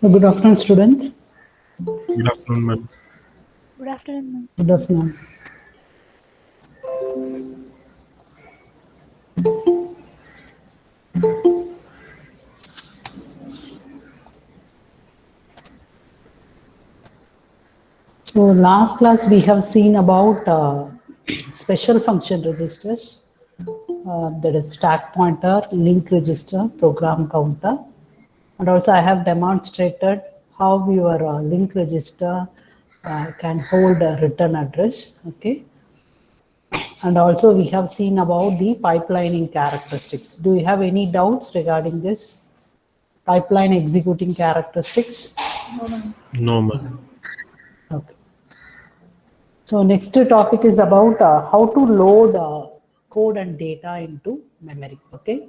Good afternoon, students. Good afternoon, ma'am. Good afternoon, ma'am. Good afternoon. So last class we have seen about special function registers, that is stack pointer, link register, program counter, and also I have demonstrated how your link register can hold a return address. Okay. And also we have seen about the pipelining characteristics. Do you have any doubts regarding this pipeline executing characteristics? No, ma'am. Okay. So next topic is about how to load code and data into memory. Okay.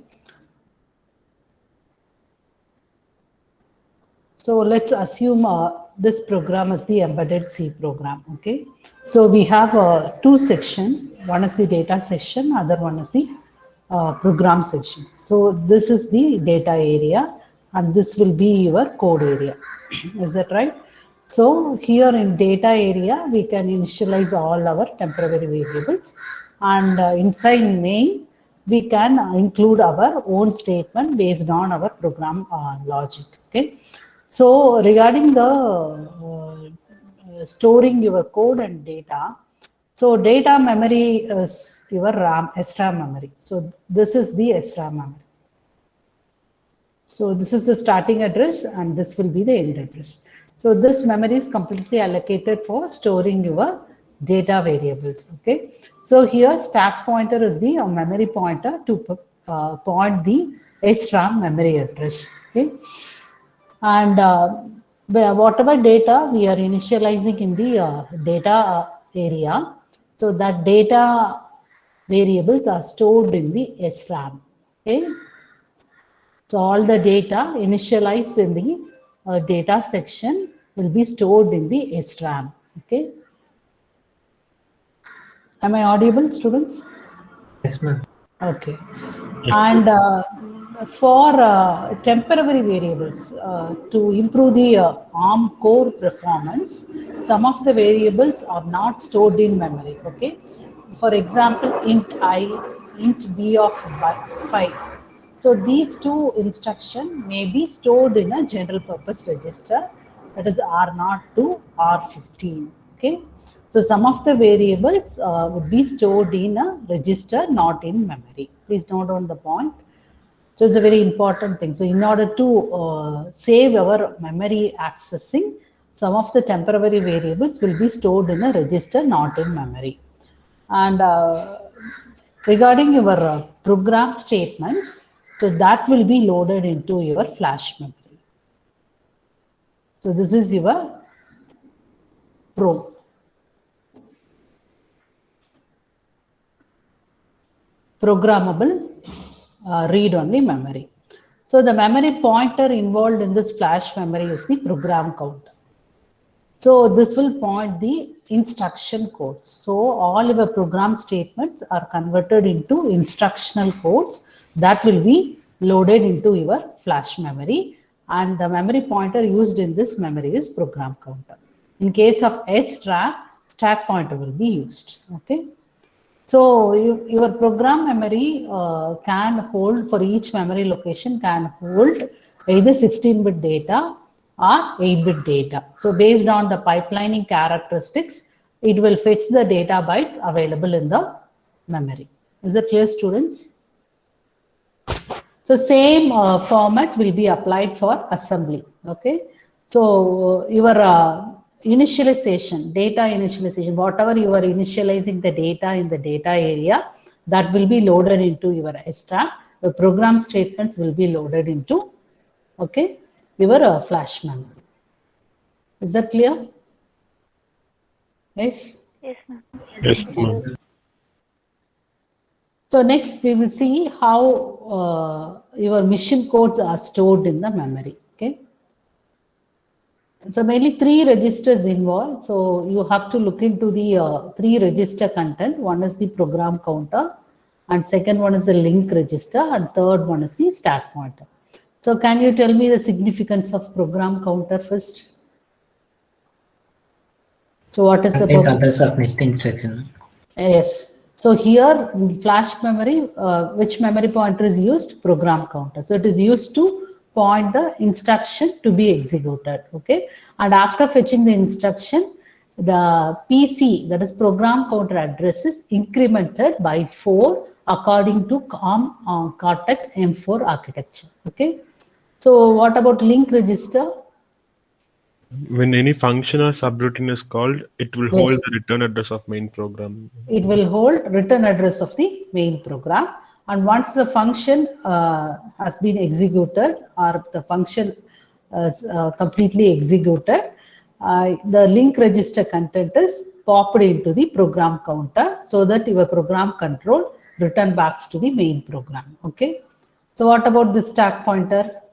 So let's assume this program is the embedded C program. Okay. So we have two sections. One is the data section, other one is the program section. So this is the data area and this will be your code area. Is that right? So here in data area, we can initialize all our temporary variables, and inside main, we can include our own statement based on our program logic. Okay. So regarding the storing your code and data, so data memory is your RAM, SRAM memory. So this is the SRAM memory. So this is the starting address and this will be the end address. So this memory is completely allocated for storing your data variables. Okay. So here stack pointer is the memory pointer to point the SRAM memory address. Okay. And whatever data we are initializing in the data area, so that data variables are stored in the SRAM. Okay. So all the data initialized in the data section will be stored in the SRAM. Okay. Am I audible, students? Yes, ma'am. Okay. And for temporary variables, to improve the ARM core performance, some of the variables are not stored in memory. Okay. For example, int I, int b of 5. So these two instructions may be stored in a general purpose register, that is R0 to R15. Okay. So some of the variables would be stored in a register, not in memory. Please note on the point. So it's a very important thing. So in order to save our memory accessing, some of the temporary variables will be stored in a register, not in memory. And regarding your program statements, so that will be loaded into your flash memory. So this is your pro. Programmable read-only memory. So the memory pointer involved in this flash memory is the program counter. So this will point the instruction codes. So all your program statements are converted into instructional codes that will be loaded into your flash memory, and the memory pointer used in this memory is program counter. In case of SRAM, stack pointer will be used. Okay. So your program memory can hold, for each memory location can hold either 16-bit data or 8-bit data. So based on the pipelining characteristics, it will fetch the data bytes available in the memory. Is that clear, students? So same format will be applied for assembly. Okay. So your initialization, data initialization, whatever you are initializing the data in the data area, that will be loaded into your SRAM. The program statements will be loaded into, okay, your flash memory. Is that clear? Yes. Yes, ma'am. Yes, ma'am. So next we will see how your mission codes are stored in the memory. Okay. So mainly 3 registers involved. So you have to look into the 3 register content. One is the program counter, and second one is the link register, and third one is the stack pointer. So can you tell me the significance of program counter first? So what is the Content purpose? address of next instruction. Yes. So here in flash memory, which memory pointer is used? Program counter. So it is used to point the instruction to be executed. Okay. And after fetching the instruction, the PC, that is program counter address, is incremented by 4 according to Cortex M4 architecture. Okay. So what about link register? When any function or subroutine is called, it will hold Yes. the return address of main program. It will hold return address of the main program, and once the function has been executed or the function is completely executed, the link register content is popped into the program counter so that your program control return back to the main program. Okay. So what about the stack pointer?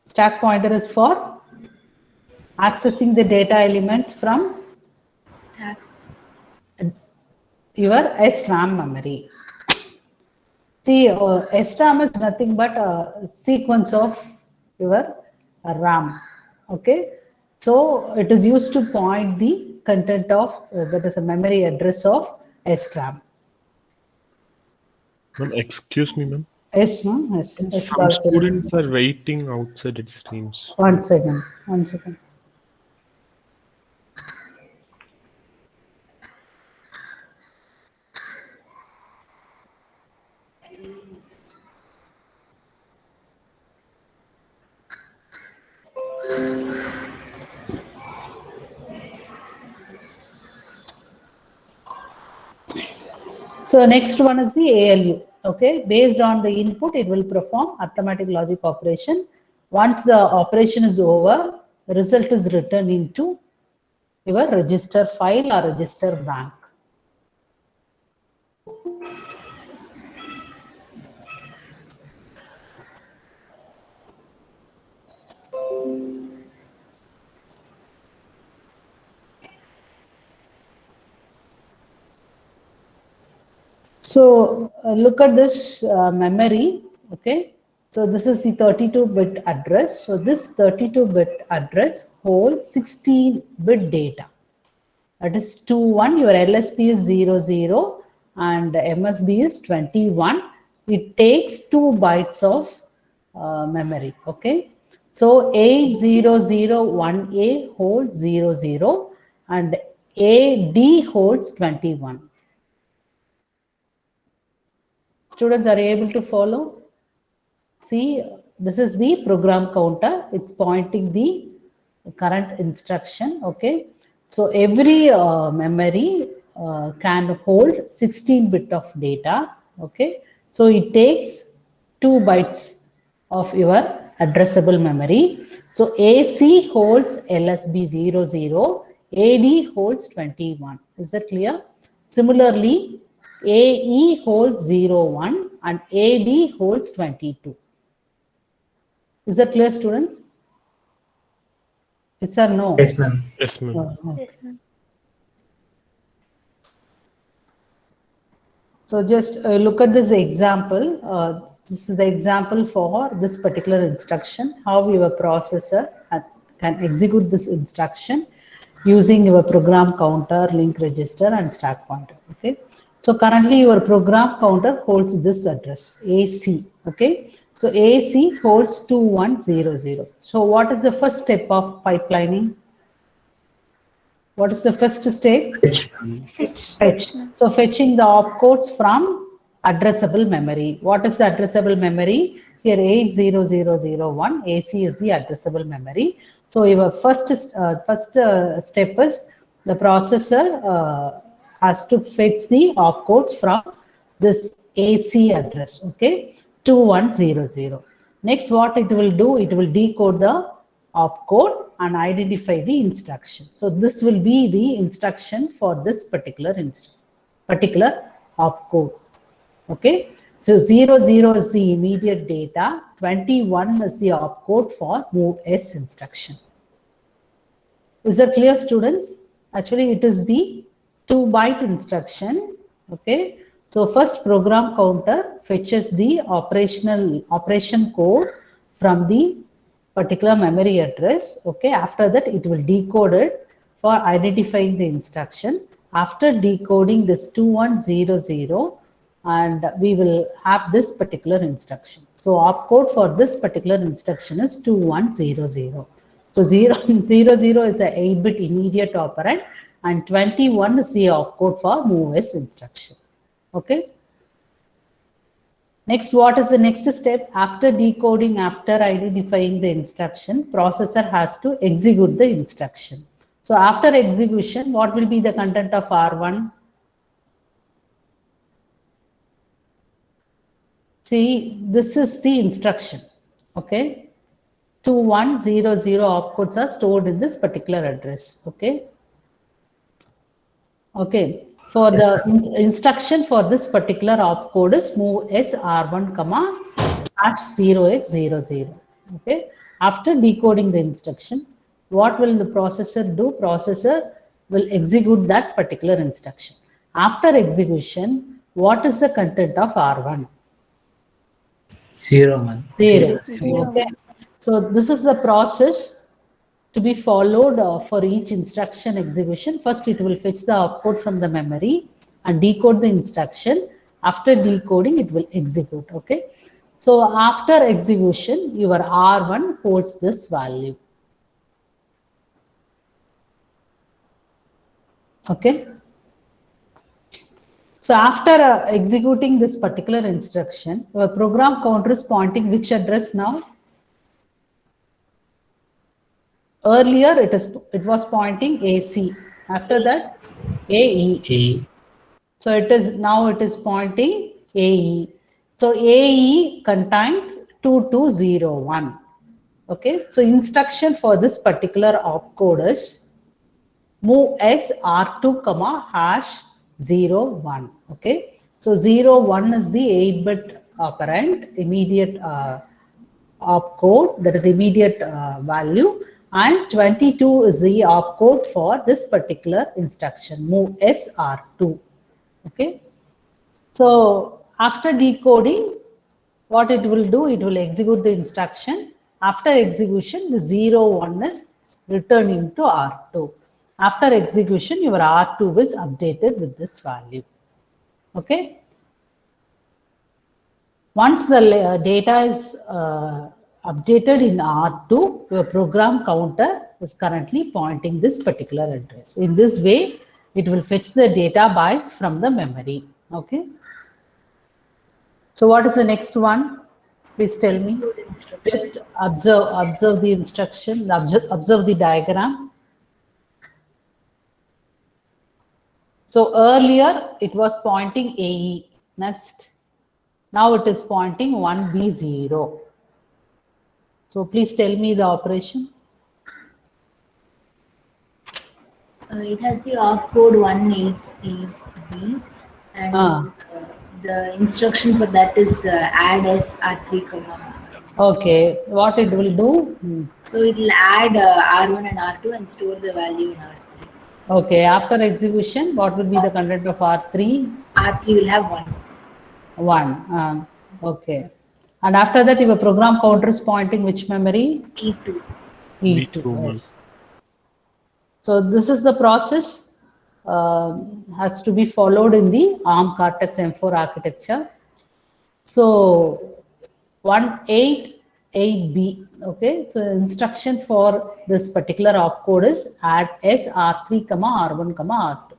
Stack pointer is for accessing the data elements from your SRAM memory. See, SRAM is nothing but a sequence of your RAM. Okay, so it is used to point the content of that is a memory address of SRAM. Ma'am, excuse me, ma'am. Yes, ma'am. Yes. Yes, Some students are waiting outside, it seems. 1 second. 1 second. So next one is the ALU. Okay, based on the input, it will perform arithmetic logic operation. Once the operation is over, the result is written into your register file or register bank. So look at this memory. Okay, so this is the 32-bit address. So this 32-bit address holds 16-bit data. That is 21. Your LSB is 00 and MSB is 21. It takes 2 bytes of memory. Okay, so 8001A holds 00 and AD holds 21. Students, are you able to follow? See, this is the program counter. It's pointing the current instruction. Okay. So every memory can hold 16-bit of data. Okay. So it takes 2 bytes of your addressable memory. So AC holds LSB 00, AD holds 21. Is that clear? Similarly, AE holds 01 and AD holds 22. Is that clear, students? Yes or no? Yes, ma'am. Yes, ma'am. Yes, ma'am. So just look at this example. This is the example for this particular instruction, how your processor can execute this instruction using your program counter, link register, and stack pointer. Okay. So currently your program counter holds this address, AC. Okay. So AC holds 2100. So what is the first step of pipelining? What is the first step? Fetch. So fetching the opcodes from addressable memory. What is the addressable memory? Here 80001 AC is the addressable memory. So your first step is the processor has to fetch the opcodes from this AC address. Okay, 2100. Next, what it will do? It will decode the opcode and identify the instruction. So this will be the instruction for this particular opcode. Okay. So 00 is the immediate data. 21 is the opcode for move S instruction. Is that clear, students? Actually, it is the 2-byte instruction. Okay. So first program counter fetches the operation code from the particular memory address. Okay, after that it will decode it for identifying the instruction. After decoding this 2100, and we will have this particular instruction. So opcode for this particular instruction is 2100. So 000 is a 8-bit immediate operand, and 21 is the opcode for MOVS instruction. Okay. Next, what is the next step? After decoding, after identifying the instruction, processor has to execute the instruction. So after execution, what will be the content of R1? See, this is the instruction. Okay. 2100 opcodes are stored in this particular address. Okay. Okay. For the instruction for this particular opcode is move SR1, #0x00. Okay. After decoding the instruction, what will the processor do? Processor will execute that particular instruction. After execution, what is the content of R1? 0. Zero. Okay. So this is the process to be followed for each instruction execution. First, it will fetch the opcode from the memory and decode the instruction. After decoding, it will execute. Okay. So after execution, your R1 holds this value. Okay. So after executing this particular instruction, your program counter is pointing which address now? Earlier it was pointing AC. After that, AE. So it is pointing AE. So AE contains 2201. Okay. So instruction for this particular opcode is move SR2, #01. Okay. So 01 is the 8-bit operand, immediate opcode, that is immediate value, and 22 is the opcode for this particular instruction, move SR2. Okay. So after decoding, what it will do, it will execute the instruction. After execution, the 01 is returned into R2. After execution, your R2 is updated with this value. Okay. Once the data is updated in R2, your program counter is currently pointing this particular address. In this way, it will fetch the data bytes from the memory. Okay. So what is the next one? Please tell me. Just observe the instruction, observe the diagram. So earlier it was pointing AE. Next, now it is pointing 1B0. So please tell me the operation. It has the opcode 188B, and the instruction for that is add SR3, Okay, what it will do? So it will add R1 and R2 and store the value in R3. Okay, after execution, what will be the content of R3? R3 will have 1. 1. Okay. And after that, your program counter is pointing which memory? E2. E2. Yes. So this is the process has to be followed in the ARM Cortex M4 architecture. So 188B. Okay. So instruction for this particular opcode is add SR3, R1, R2.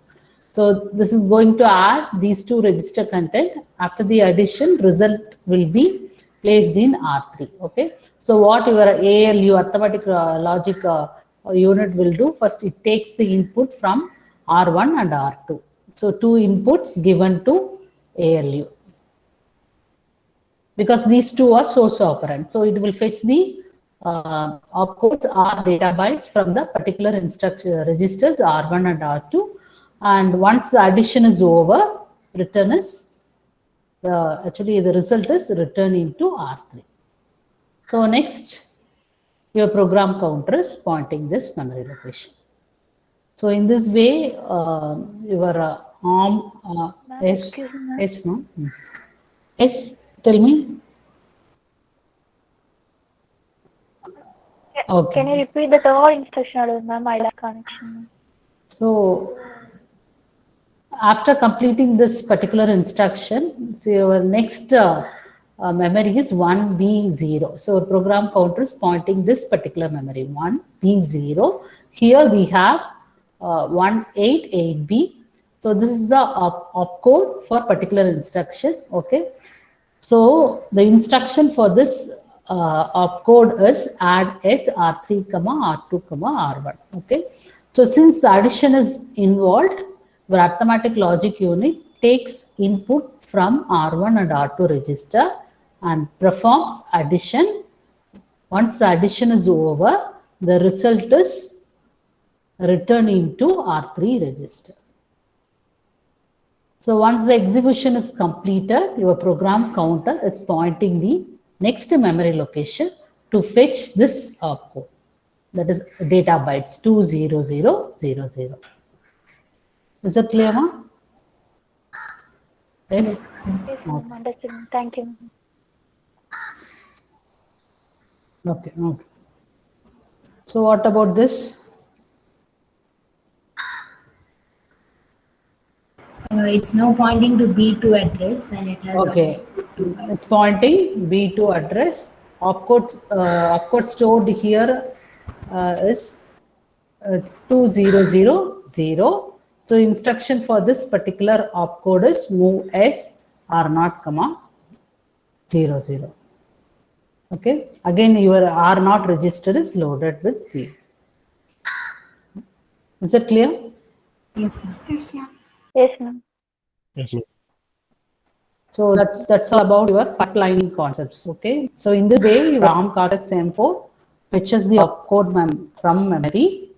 So this is going to add these two register content. After the addition, result will be placed in R3. Okay. So what your ALU, arithmetic logic unit will do, first it takes the input from R1 and R2. So two inputs given to ALU. Because these two are source operand. So it will fetch the opcodes or data bytes from the particular instruction registers R1 and R2. And once the addition is over, return is actually the result is returned into R3. So next, your program counter is pointing this memory location. So in this way, your ARM Yes. Excuse me, ma'am. Yes, no. Yes, tell me. Okay. Can you repeat the third instruction, ma'am? I lost connection, ma'am. So after completing this particular instruction, so your next memory is 1B0. So program counter is pointing this particular memory 1B0. Here we have 188B. So this is the opcode for particular instruction. Okay. So the instruction for this opcode is add S R3, R2, R1. Okay. So since the addition is involved, your arithmetic logic unit takes input from R1 and R2 register and performs addition. Once the addition is over, the result is returned into R3 register. So once the execution is completed, your program counter is pointing the next memory location to fetch this opcode. That is data bytes 20000. Is that clear, ma? Yes. Yes, ma'am. Understood. Thank you, ma'am. Okay. Okay. So what about this? It's now pointing to B2 address and it has Okay. two It's pointing B2 address. Opcode stored here is 2000. So instruction for this particular opcode is move S R0, 00. Okay. Again, your R0 register is loaded with C. Is that clear? Yes, sir. Yes, ma'am. Yes, ma'am. So that's all about your pipelining concepts. Okay. So in this way, your ARM Cortex M4 fetches the opcode from memory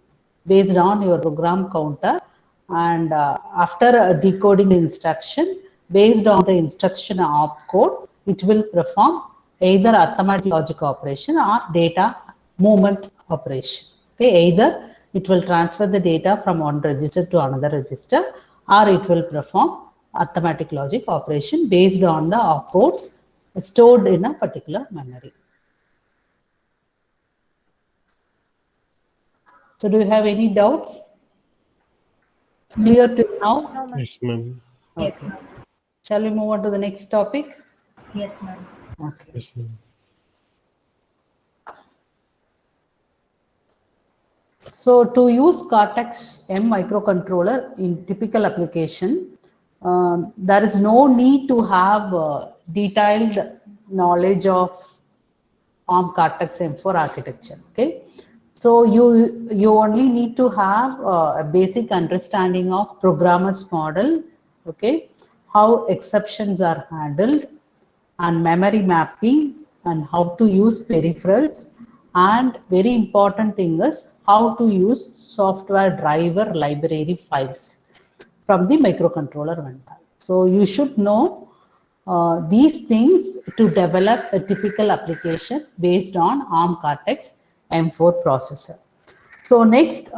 based on your program counter, and after decoding the instruction based on the instruction opcode, it will perform either arithmetic logic operation or data movement operation. Okay. Either it will transfer the data from one register to another register, or it will perform arithmetic logic operation based on the opcodes stored in a particular memory. So do you have any doubts? Clear till now? No, ma'am. Yes, ma'am. Yes, Okay. ma'am. Shall we move on to the next topic? Yes, ma'am. Okay. Yes, ma'am. So to use Cortex M microcontroller in typical application, there is no need to have detailed knowledge of ARM Cortex M4 architecture. Okay, so you only need to have a basic understanding of programmer's model. Okay, how exceptions are handled, and memory mapping, and how to use peripherals, and very important thing is how to use software driver library files from the microcontroller vendor. So you should know these things to develop a typical application based on ARM Cortex M4 processor. So next,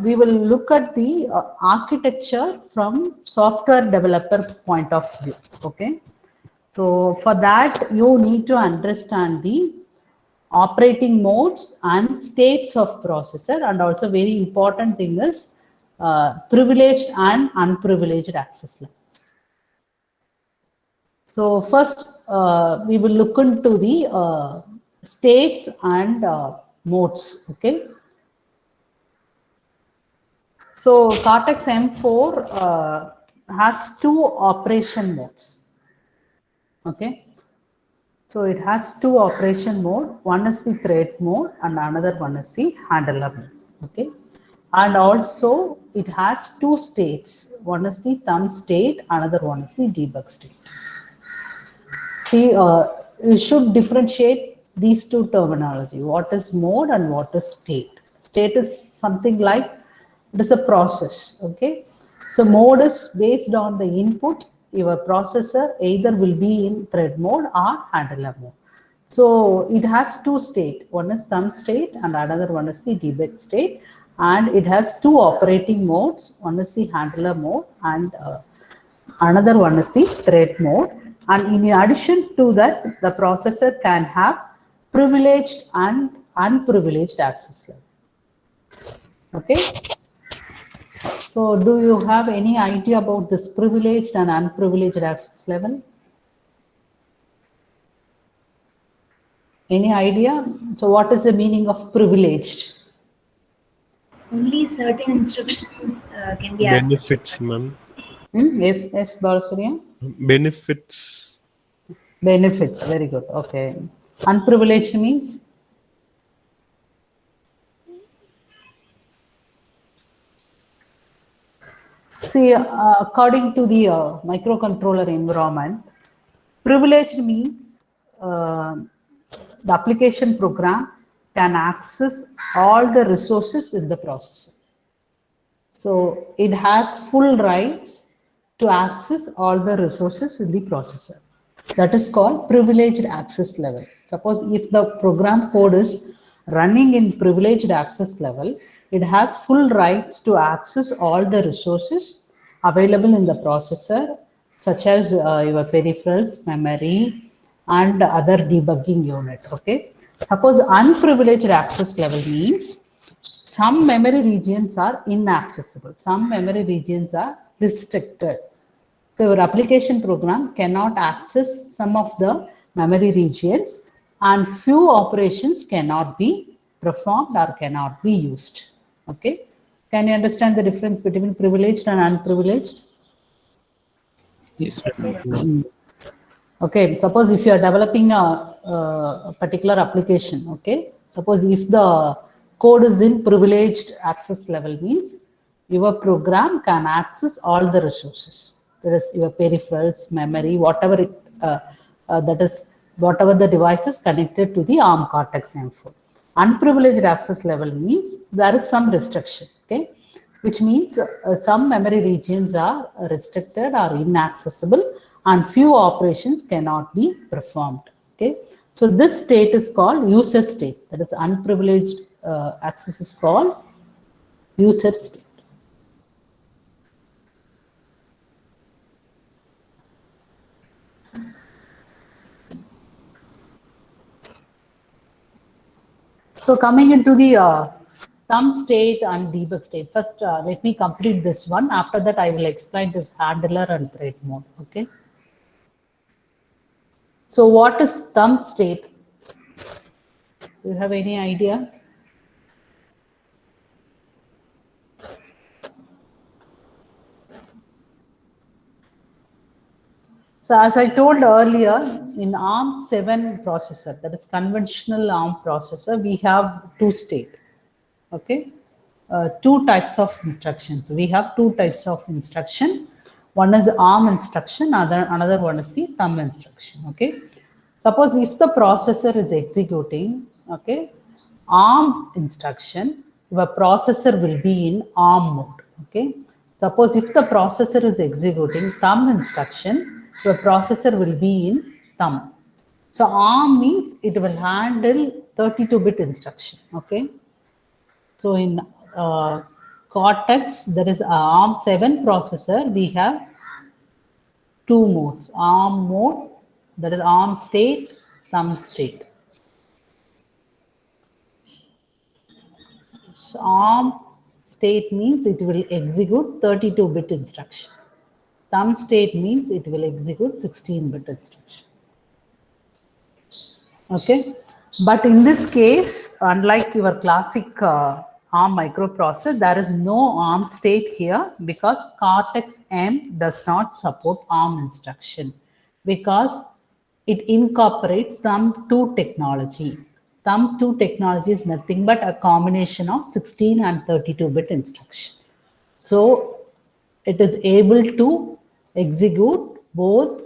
we will look at the architecture from software developer point of view. Okay. So for that, you need to understand the operating modes and states of processor, and also very important thing is privileged and unprivileged access lines. So first, we will look into the states and modes. Okay. So Cortex M4 has two operation modes. Okay. So it has two operation mode. One is the thread mode and another one is the handler mode. Okay. And also it has two states. One is the thumb state, another one is the debug state. See, you should differentiate these two terminology. What is mode and what is state? State is something like it is a process. Okay. So mode is based on the input. Your processor either will be in thread mode or handler mode. So it has two states. One is thumb state and another one is the debug state. And it has two operating modes. One is the handler mode and Another one is the thread mode. And in addition to that, the processor can have privileged and unprivileged access level. Okay. So do you have any idea about this privileged and unprivileged access level? Any idea? So what is the meaning of privileged? Only certain instructions can be accessed. Benefits, ma'am. Yes, yes, Balasurya. Benefits. Benefits, very good. Okay. Unprivileged means? See, according to the microcontroller environment, privileged means the application program can access all the resources in the processor. So it has full rights to access all the resources in the processor. That is called privileged access level. Suppose if the program code is running in privileged access level, it has full rights to access all the resources available in the processor, such as your peripherals, memory, and other debugging unit. Okay. Suppose unprivileged access level means some memory regions are inaccessible, some memory regions are restricted. So your application program cannot access some of the memory regions and few operations cannot be performed or cannot be used. Okay. Can you understand the difference between privileged and unprivileged? Yes. Okay, suppose if you are developing a particular application, okay, suppose if the code is in privileged access level means your program can access all the resources. That is your peripherals, memory, whatever it, that is whatever the devices connected to the ARM Cortex M4. Unprivileged access level means there is some restriction, okay, which means some memory regions are restricted or inaccessible and few operations cannot be performed. Okay, so this state is called user state. That is unprivileged access is called user state. So coming into the thumb state and debug state. First, let me complete this one. After that, I will explain this handler and thread mode. Okay. So what is thumb state? Do you have any idea? So as I told earlier, in ARM 7 processor, that is conventional ARM processor, we have two state. Okay, two types of instructions. We have two types of instruction. One is ARM instruction, another one is the thumb instruction. Okay, suppose if the processor is executing, okay, ARM instruction, your processor will be in ARM mode. Okay, suppose if the processor is executing thumb instruction, your processor will be in thumb. So ARM means it will handle 32-bit instruction. Okay. So in Cortex, there is ARM 7 processor. We have two modes: ARM mode, that is ARM state, thumb state. So ARM state means it will execute 32-bit instruction. Thumb state means it will execute 16-bit instruction. Okay, but in this case, unlike your classic ARM microprocessor, there is no ARM state here because Cortex M does not support ARM instruction because it incorporates Thumb2 technology. Thumb2 technology is nothing but a combination of 16 and 32-bit instruction. So it is able to execute both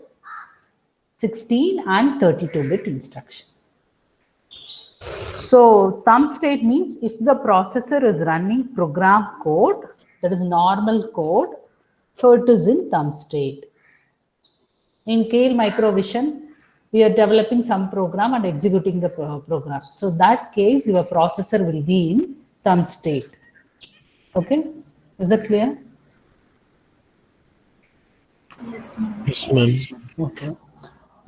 16 and 32-bit instruction. So thumb state means if the processor is running program code, that is normal code, so it is in thumb state. In Kale Microvision, we are developing some program and executing the program. So that case, your processor will be in thumb state. Okay, is that clear? Yes, ma'am. Yes, ma'am. Okay.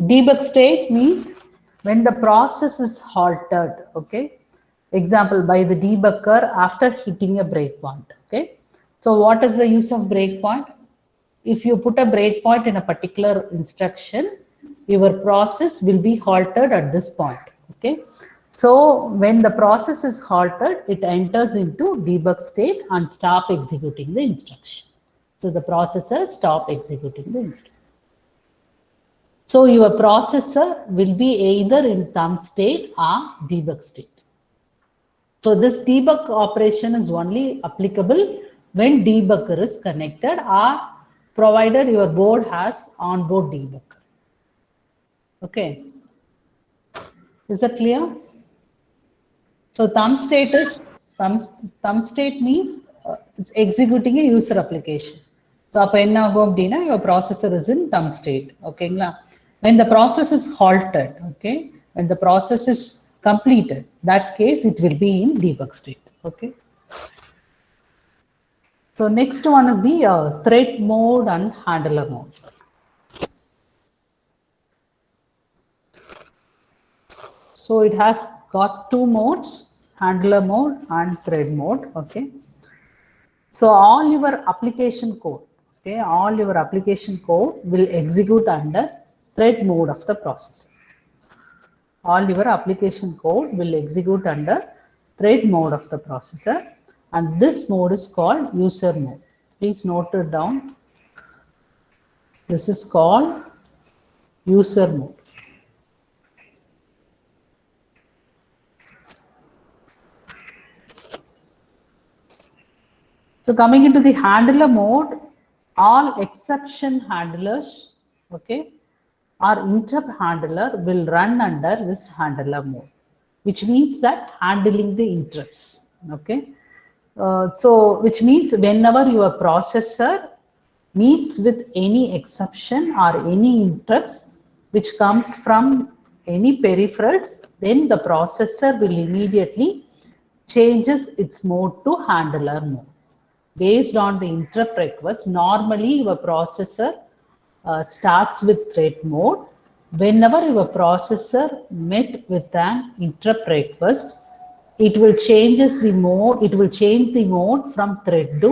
Debug state means when the process is halted. Okay. Example, by the debugger after hitting a breakpoint. Okay. So what is the use of breakpoint? If you put a breakpoint in a particular instruction, your process will be halted at this point. Okay. So when the process is halted, it enters into debug state and stop executing the instruction. So the processor stop executing the instruction. So your processor will be either in thumb state or debug state. So this debug operation is only applicable when debugger is connected or provided your board has onboard debugger. Okay. Is that clear? So thumb state is thumb state means it's executing a user application. So அப்ப என்ன ஆகும் அப்படின்னா your processor is in thumb state. ஓகேங்களா? When the process is halted, okay, when the process is completed, that case it will be in debug state. Okay. So next one is the thread mode and handler mode. So it has got two modes, handler mode and thread mode. Okay. So all your application code, okay, all your application code will execute under thread mode of the processor. All your application code will execute under thread mode of the processor, and this mode is called user mode. Please note it down. This is called user mode. So coming into the handler mode, all exception handlers, okay, or interrupt handler will run under this handler mode, which means that handling the interrupts. Okay. So which means whenever your processor meets with any exception or any interrupts which comes from any peripherals, then the processor will immediately changes its mode to handler mode. Based on the interrupt request, normally your processor starts with thread mode. Whenever your processor met with an interrupt request, it will changes the mode. It will change the mode from thread to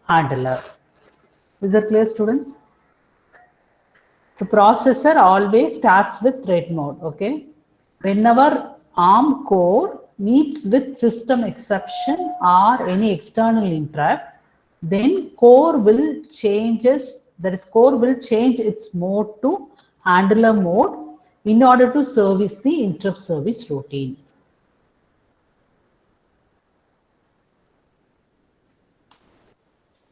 handler. Is that clear, students? So processor always starts with thread mode. Okay. Whenever ARM core meets with system exception or any external interrupt, then core will changes, that is core will change its mode to handler mode in order to service the interrupt service routine.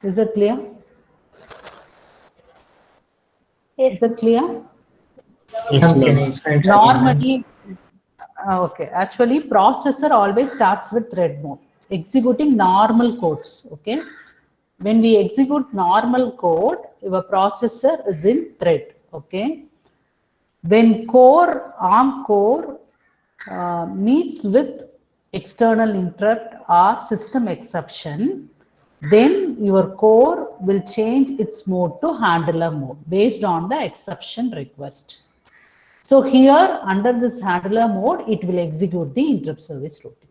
Is that clear? Yes. Is that clear? Yes, Ma'am, can I ma'am. explain it again, ma'am? Normally, okay, actually processor always starts with thread mode, executing normal codes. Okay. When we execute normal code, your processor is in thread. Okay. When ARM core meets with external interrupt or system exception, then your core will change its mode to handler mode based on the exception request. So here under this handler mode, it will execute the interrupt service routine.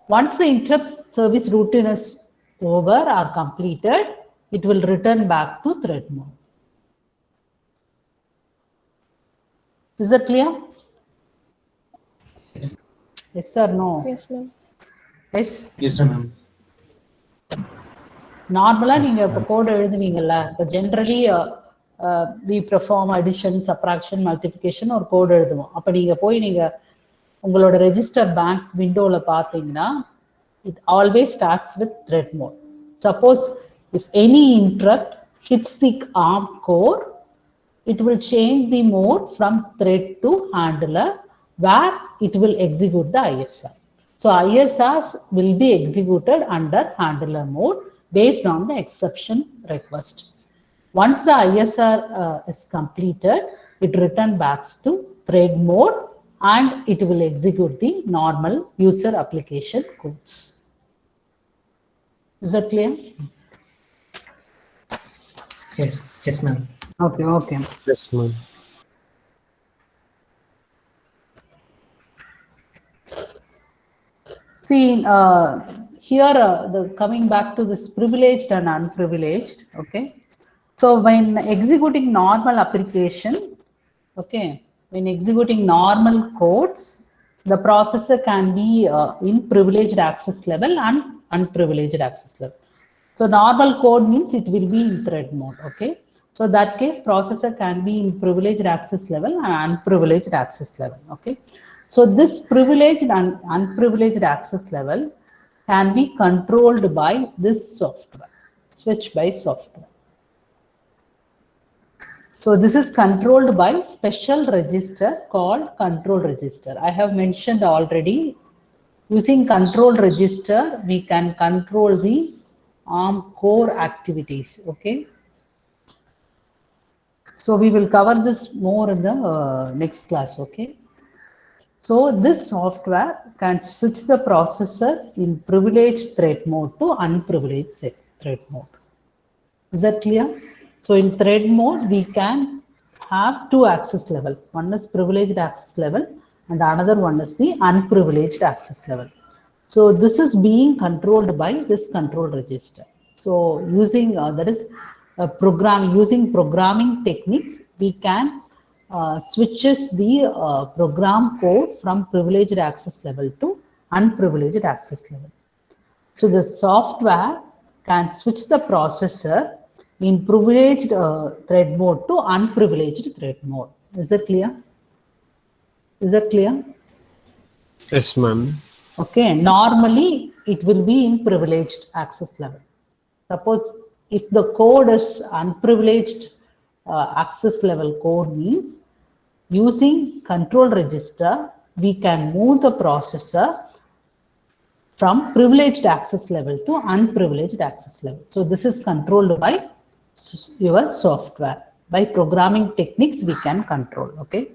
Once the interrupt service routine is over or completed, it will return back to thread mode. Is that clear? Yes or no? Yes, ma'am. Yes. Yes, ma'am. நார்மலா நீங்க இப்போ code எழுதுவீங்கல்ல, இப்போ generally we perform addition, subtraction, multiplication ஒரு code எழுதுவோம். அப்ப நீங்க போய் நீங்க உங்களோட ரெஜிஸ்டர் பேங்க் விண்டோல பாத்தீங்கன்னா it always starts with thread mode. Suppose if any interrupt hits the ARM core, it will change the mode from thread to handler where it will execute the ISR. So ISRs will be executed under handler mode based on the exception request. Once the ISR is completed, it returns back to thread mode and it will execute the normal user application codes. Is that clear? Yes, ma'am. Okay, okay. Yes, ma'am. See, here the coming back to this privileged and unprivileged. Okay, so when executing normal application, okay, when executing normal codes, the processor can be in privileged access level and unprivileged access level. So normal code means it will be in thread mode. Okay, so that case processor can be in privileged access level and unprivileged access level. Okay, so this privileged and unprivileged access level can be controlled by this software, switch by software. So this is controlled by special register called control register. I have mentioned already, using control register, we can control the ARM core activities. Okay. So we will cover this more in the next class. Okay. So this software can switch the processor in privileged thread mode to unprivileged thread mode. Is that clear? So in thread mode, we can have two access level. One is privileged access level and another one is the unprivileged access level. So this is being controlled by this control register. So using that is a program, using programming techniques, we can switches the program code from privileged access level to unprivileged access level. So the software can switch the processor in privileged thread mode to unprivileged thread mode. Is that clear? Is that clear? Yes, ma'am. Okay, normally it will be in privileged access level. Suppose if the code is unprivileged access level code means using control register, we can move the processor from privileged access level to unprivileged access level. So this is controlled by your software. By programming techniques, we can control. Okay.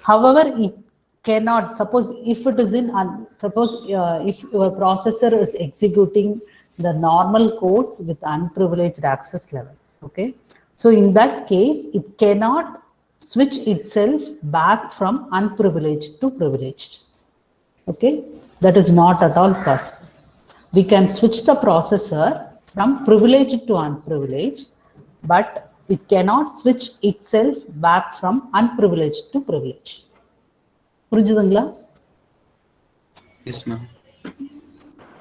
However, it cannot, suppose if it is in, if your processor is executing the normal codes with unprivileged access level. Okay. So in that case, it cannot switch itself back from unprivileged to privileged. Okay, that is not at all possible. We can switch the processor from privileged to unprivileged, but it cannot switch itself back from unprivileged to privileged. புரிஞ்சுதுங்களா? Yes, ma'am.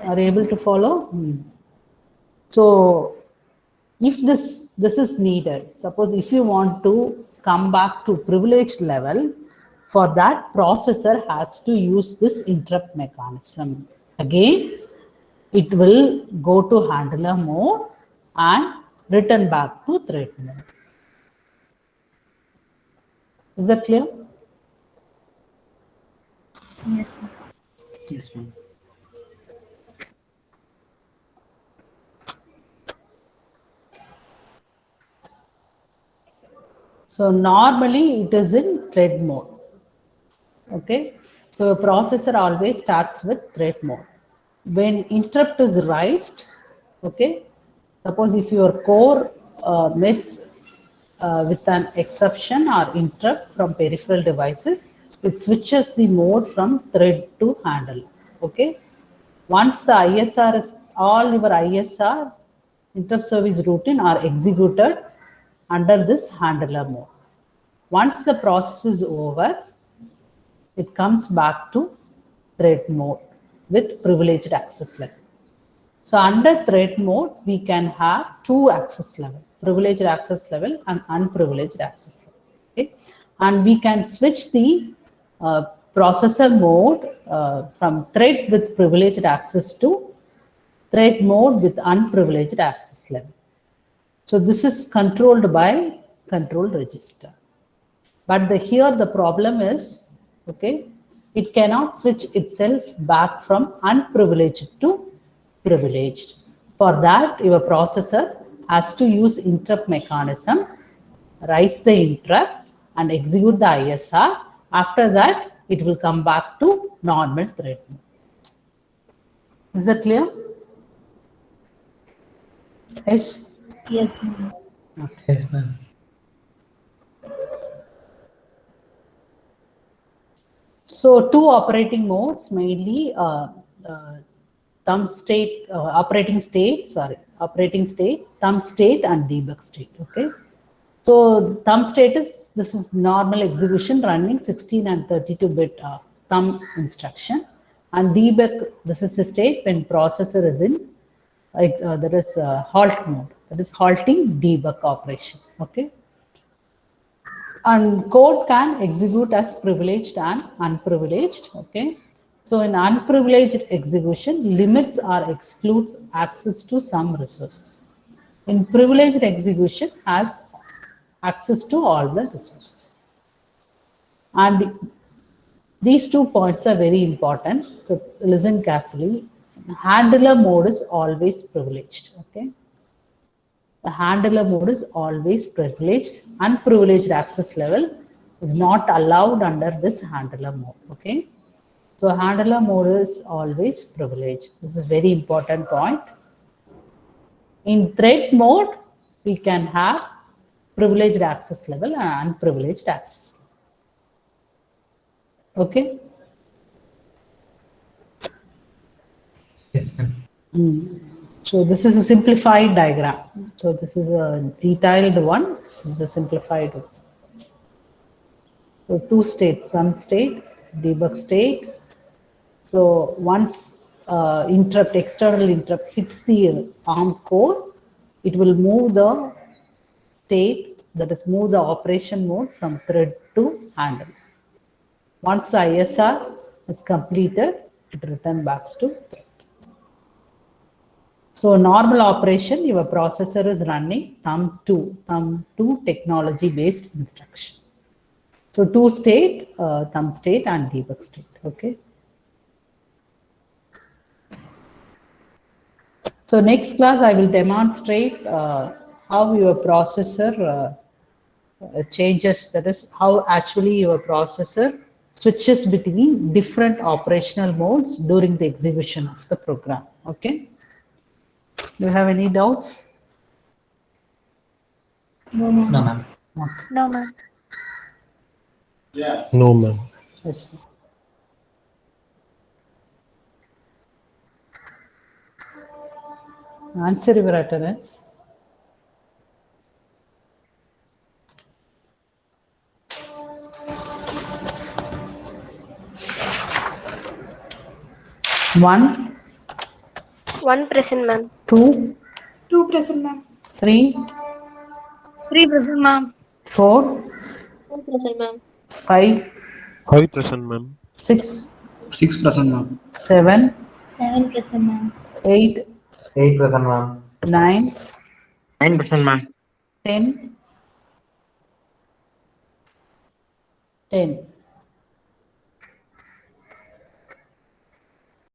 Are you able to follow? So if this is needed, suppose if you want to come back to privileged level, for that processor has to use this interrupt mechanism. Again, it will go to handler mode and return back to thread mode. Is that clear? Yes. Yes, ma'am. So normally it is in thread mode. Okay, so a processor always starts with thread mode. When interrupt is raised, okay, suppose if your core meets with an exception or interrupt from peripheral devices, it switches the mode from thread to handle. Okay, once the ISR is, all your ISR, interrupt service routine, are executed under this handler mode. Once the process is over, it comes back to thread mode with privileged access level. So under thread mode, we can have two access level, privileged access level and unprivileged access level. Okay? And we can switch the processor mode from thread with privileged access to thread mode with unprivileged access level. So this is controlled by control register. But here the problem is, okay, it cannot switch itself back from unprivileged to privileged. For that, your processor has to use interrupt mechanism, raise the interrupt and execute the ISR. After that, it will come back to normal thread mode. Is that clear? Yes. Yes. Yes, ma'am. So two operating modes mainly thumb state, operating state, thumb state and debug state. Okay. So thumb state is, this is normal execution running 16 and 32-bit thumb instruction, and debug, this is a state when processor is in that is halt mode, that is halting debug operation. Okay. And code can execute as privileged and unprivileged. Okay. So in unprivileged execution, limits or excludes access to some resources. In privileged execution, has access to all the resources. And these 2 points are very important. So listen carefully. Handler mode is always privileged. Okay. The handler mode is always privileged. Unprivileged access level is not allowed under this handler mode. Okay. So handler mode is always privileged. This is very important point. In thread mode, we can have privileged access level and unprivileged access level. Okay. Yes, ma'am. So this is a simplified diagram. So this is a detailed one. This is a simplified one. So two states, thumb state, debug state. So once interrupt, external interrupt hits the ARM core, it will move the state, that is move the operation mode from thread to handle. Once the ISR is completed, it returns back to thread. So normal operation, your processor is running thumb 2 technology based instruction. So two state, thumb state and debug state. Okay. So next class I will demonstrate how your processor changes, that is how actually your processor switches between different operational modes during the execution of the program. Okay. Do you have any doubts? No, ma'am. No, ma'am. No, ma'am. No, ma'am. Yes. Answer your attendance. One, 1 present, ma'am. 2, 2 present, ma'am. 3, 3 present, ma'am. 4, 1 present, ma'am. 5, 5%, ma'am. 6, 6%, ma'am. 7, 7 present, ma'am. 8, 8%, ma'am. 9, 9%, ma'am. 10, 10.